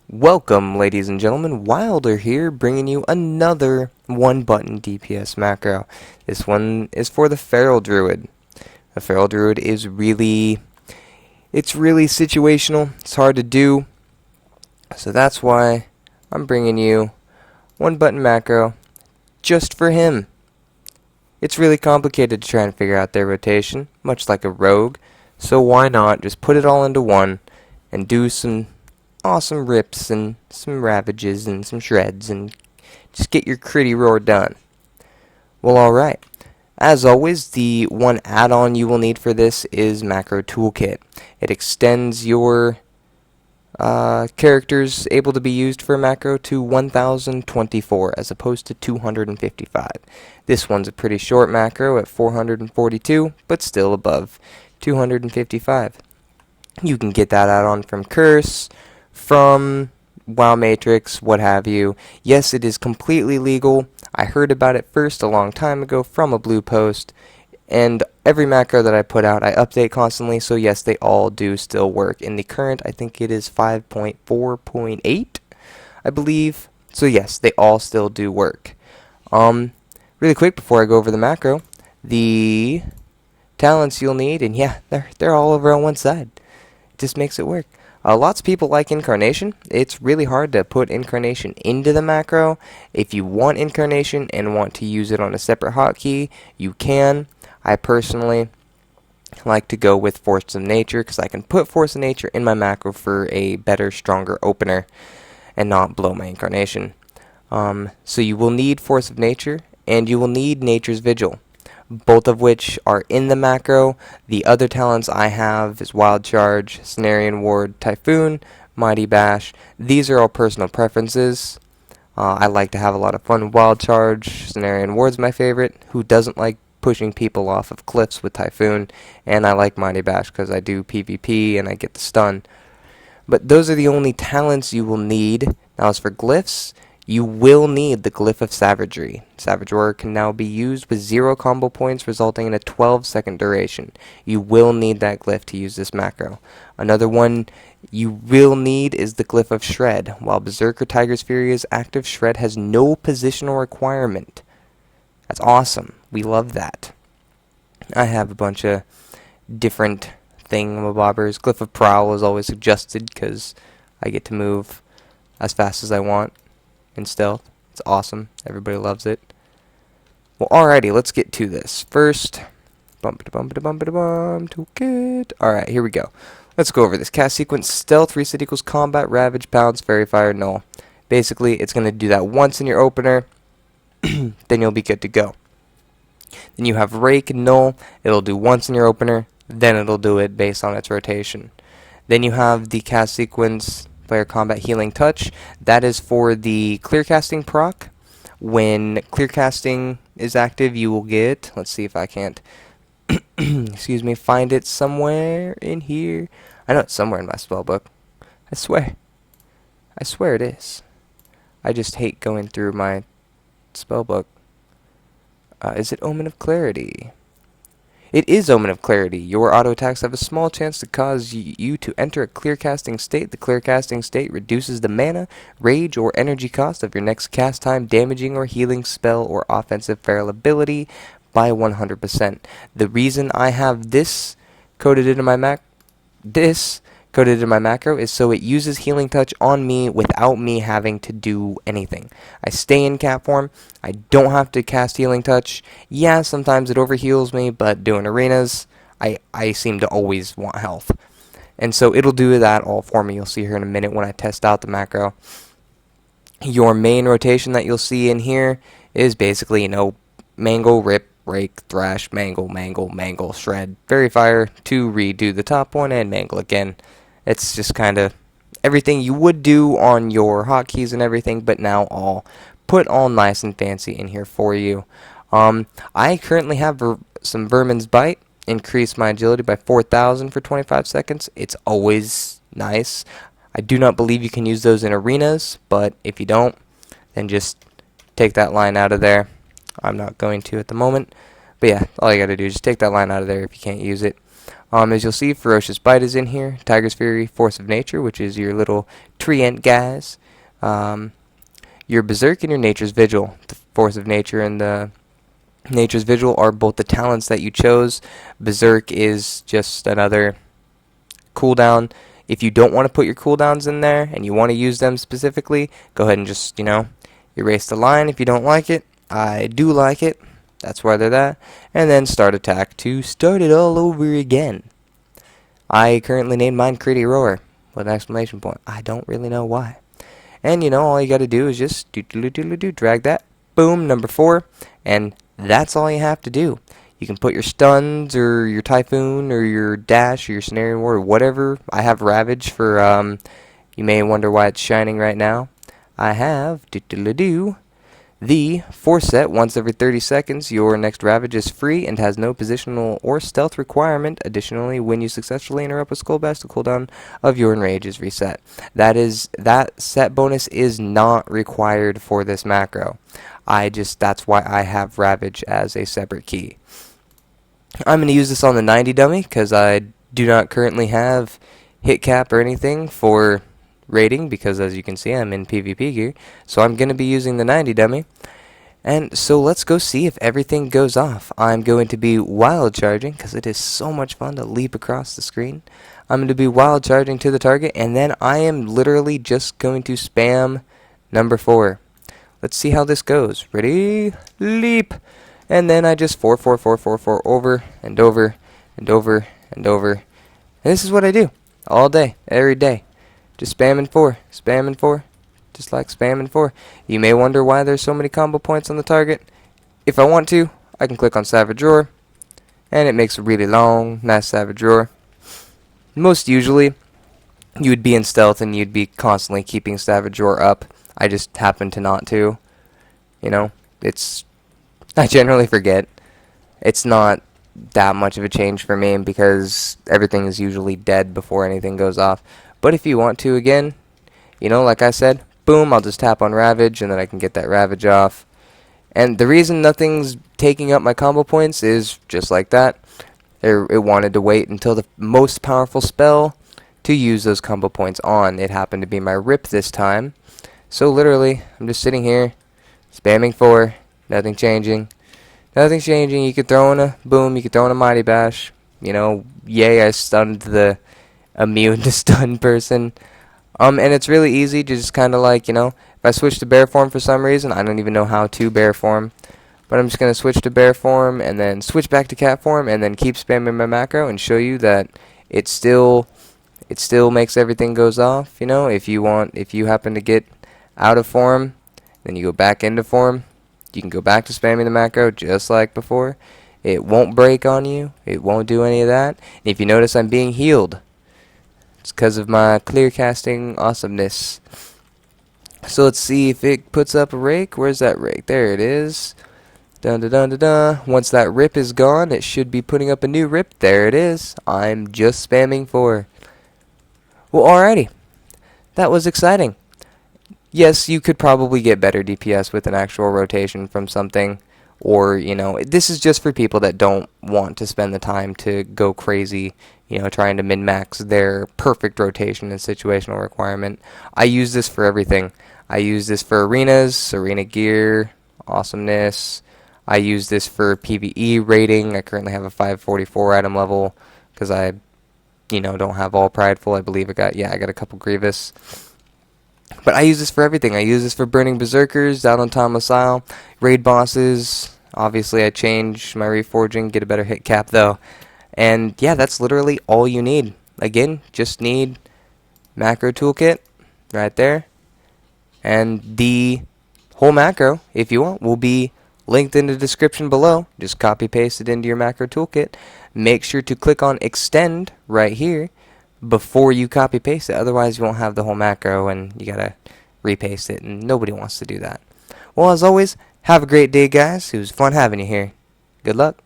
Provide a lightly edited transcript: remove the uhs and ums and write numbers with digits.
Welcome, ladies and gentlemen. Wilder here, bringing you another one-button DPS macro. This one is for the Feral Druid. The Feral Druid is it's really situational. It's hard to do, so that's why I'm bringing you one-button macro just for him. It's really complicated to try and figure out their rotation, much like a rogue, so why not just put it all into one and do some awesome rips and some ravages and some shreds and just get your critty roar done. Well, alright. As always, the one add-on you will need for this is Macro Toolkit. It extends your characters able to be used for macro to 1024 as opposed to 255. This one's a pretty short macro at 442, but still above 255. You can get that add-on from Curse, from WoW Matrix, what have you. Yes, it is completely legal. I heard about it first a long time ago from a blue post, and every macro that I put out I update constantly, so yes, they all do still work. In the current, I think it is 5.4.8, I believe. So yes, they all still do work. Really quick before I go over the macro, the talents you'll need, and yeah, they're all over on one side. It just makes it work. Lots of people like Incarnation. It's really hard to put Incarnation into the macro. If you want Incarnation and want to use it on a separate hotkey, you can. I personally like to go with Force of Nature because I can put Force of Nature in my macro for a better, stronger opener and not blow my Incarnation. So you will need Force of Nature and you will need Nature's Vigil, both of which are in the macro. The other talents I have is Wild Charge, Cenarian Ward, Typhoon, Mighty Bash. These are all personal preferences. I like to have a lot of fun with Wild Charge. Cenarian Ward's my favorite. Who doesn't like pushing people off of cliffs with Typhoon? And I like Mighty Bash because I do PvP and I get the stun. But those are the only talents you will need. Now as for glyphs, you will need the Glyph of Savagery. Savage Warrior can now be used with 0 combo points, resulting in a 12-second duration. You will need that glyph to use this macro. Another one you will need is the Glyph of Shred. While Berserk or Tiger's Fury is active, Shred has no positional requirement. That's awesome. We love that. I have a bunch of different thingamabobbers. Glyph of Prowl is always suggested because I get to move as fast as I want in stealth. It's awesome. Everybody loves it. Well, alrighty, let's get to this. First, toolkit. Alright, here we go. Let's go over this. Cast sequence, stealth, reset equals combat, ravage, pounce, faerie fire, null. Basically, it's going to do that once in your opener, then you'll be good to go. Then you have Rake, null. It'll do once in your opener, then it'll do it based on its rotation. Then you have the cast sequence, player combat healing touch. That is for the clear casting proc. When clear casting is active, you will get, let's see if I can't excuse me, find it somewhere in here. I know it's somewhere in my spellbook. I swear it is. I just hate going through my spellbook. Is it Omen of Clarity? It is Omen of Clarity. Your auto attacks have a small chance to cause you to enter a clear casting state. The clear casting state reduces the mana, rage, or energy cost of your next cast time, damaging or healing spell or offensive feral ability by 100%. The reason I have this coded into my macro is so it uses healing touch on me without me having to do anything. I stay in cat form. I don't have to cast healing touch. Yeah, sometimes it overheals me, but doing arenas, I seem to always want health. And so it'll do that all for me. You'll see here in a minute when I test out the macro. Your main rotation that you'll see in here is basically, Mangle, Rip, Rake, Thrash, Mangle, Shred, Faerie Fire to redo the top one, and Mangle again. It's just kind of everything you would do on your hotkeys and everything, but now all put all nice and fancy in here for you. I currently have some Vermen's Bite. Increase my agility by 4,000 for 25 seconds. It's always nice. I do not believe you can use those in arenas, but if you don't, then just take that line out of there. I'm not going to at the moment. But yeah, all you got to do is just take that line out of there if you can't use it. As you'll see, Ferocious Bite is in here, Tiger's Fury, Force of Nature, which is your little treant guys, your Berserk and your Nature's Vigil. The Force of Nature and the Nature's Vigil are both the talents that you chose. Berserk is just another cooldown. If you don't want to put your cooldowns in there and you want to use them specifically, go ahead and just, erase the line if you don't like it. I do like it. That's why they're that. And then start attack to start it all over again. I currently named mine Critty Roar with an exclamation point. I don't really know why. And all you got to do is just drag that. Boom, number 4. And that's all you have to do. You can put your stuns or your Typhoon or your Dash or your Scenario War or whatever. I have Ravage for, you may wonder why it's shining right now. I have, the Force Set. Once every 30 seconds, your next Ravage is free and has no positional or stealth requirement. Additionally, when you successfully interrupt a Skull Bash, the cooldown of your Enrage is reset. That set bonus is not required for this macro. That's why I have Ravage as a separate key. I'm going to use this on the 90 dummy because I do not currently have hit cap or anything for rating, because as you can see I'm in PvP gear, so I'm going to be using the 90 dummy. And so let's go see if everything goes off. I'm going to be wild charging because it is so much fun to leap across the screen. I'm going to be wild charging to the target, and then I am literally just going to spam number 4. Let's see how this goes. Ready? Leap! And then I just 4 over and over and over and over. And this is what I do all day, every day. Just spamming 4, just like spamming 4. You may wonder why there's so many combo points on the target. If I want to, I can click on Savage Roar, and it makes a really long, nice Savage Roar. Most usually, you would be in stealth and you'd be constantly keeping Savage Roar up. I just happen to not to. I generally forget. It's not that much of a change for me because everything is usually dead before anything goes off. But if you want to, again, like I said, boom, I'll just tap on Ravage and then I can get that Ravage off. And the reason nothing's taking up my combo points is just like that. It wanted to wait until the most powerful spell to use those combo points on. It happened to be my Rip this time. So literally, I'm just sitting here, spamming 4, nothing changing. Nothing's changing. You could throw in a boom, you could throw in a Mighty Bash. Yay, I stunned the immune to stun person. And it's really easy to just kind of like, if I switch to bear form for some reason, I don't even know how to bear form, but I'm just going to switch to bear form and then switch back to cat form and then keep spamming my macro and show you that it still makes everything goes off. If you happen to get out of form, then you go back into form, you can go back to spamming the macro just like before. It won't break on you. It won't do any of that. And if you notice I'm being healed, it's because of my clear casting awesomeness. So let's see if it puts up a Rake. Where's that Rake? There it is. Dun dun dun dun dun. Once that Rip is gone, it should be putting up a new Rip. There it is. I'm just spamming 4. Well, alrighty. That was exciting. Yes, you could probably get better DPS with an actual rotation from something. Or, this is just for people that don't want to spend the time to go crazy, trying to min-max their perfect rotation and situational requirement. I use this for everything. I use this for arenas, arena gear, awesomeness. I use this for PvE rating. I currently have a 544 item level because I, don't have all prideful. I believe I got a couple grievous. But I use this for everything. I use this for burning berserkers out on Thomas Isle, raid bosses. Obviously, I change my reforging, get a better hit cap though. And yeah, that's literally all you need. Again, just need macro toolkit right there. And the whole macro, if you want, will be linked in the description below. Just copy paste it into your macro toolkit. Make sure to click on extend right here before you copy paste it. Otherwise, you won't have the whole macro and you gotta repaste it, and nobody wants to do that. Well, as always, have a great day, guys. It was fun having you here. Good luck.